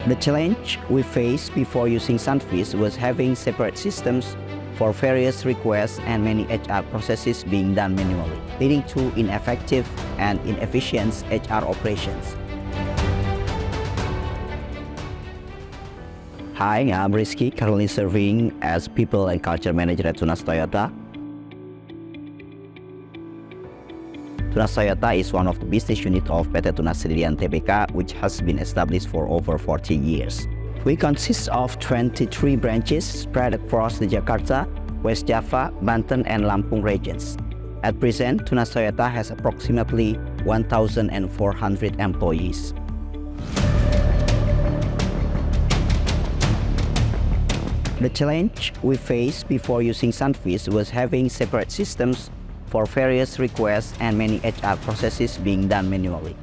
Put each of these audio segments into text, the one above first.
The challenge we faced before using SunFish was having separate systems for various requests and many HR processes being done manually, leading to ineffective and inefficient HR operations. Hi, I'm Rizky, currently serving as People and Culture Manager at Tunas Toyota. Tunas Toyota is one of the business units of PT Tunas Sendirian Tbk, which has been established for over 40 years. We consist of 23 branches spread across the Jakarta, West Java, Banten, and Lampung regions. At present, Tunas Toyota has approximately 1,400 employees. The challenge we faced before using SunFish was having separate systems for various requests and many HR processes being done manually,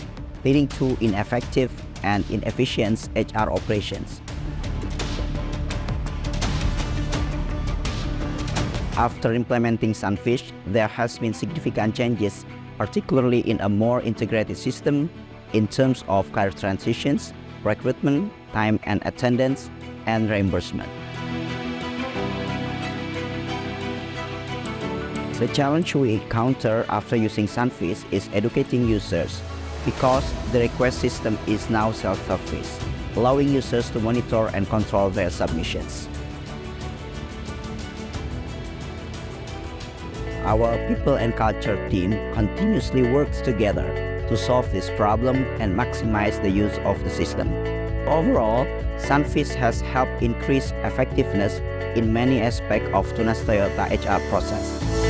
leading to ineffective and inefficient HR operations. After implementing SunFish, there has been significant changes, particularly in a more integrated system in terms of career transitions, recruitment, time and attendance, and reimbursement. The challenge we encounter after using SunFish is educating users, because the request system is now self-service, allowing users to monitor and control their submissions. Our People and Culture team continuously works together to solve this problem and maximize the use of the system. Overall, SunFish has helped increase effectiveness in many aspects of Tunas Toyota HR process.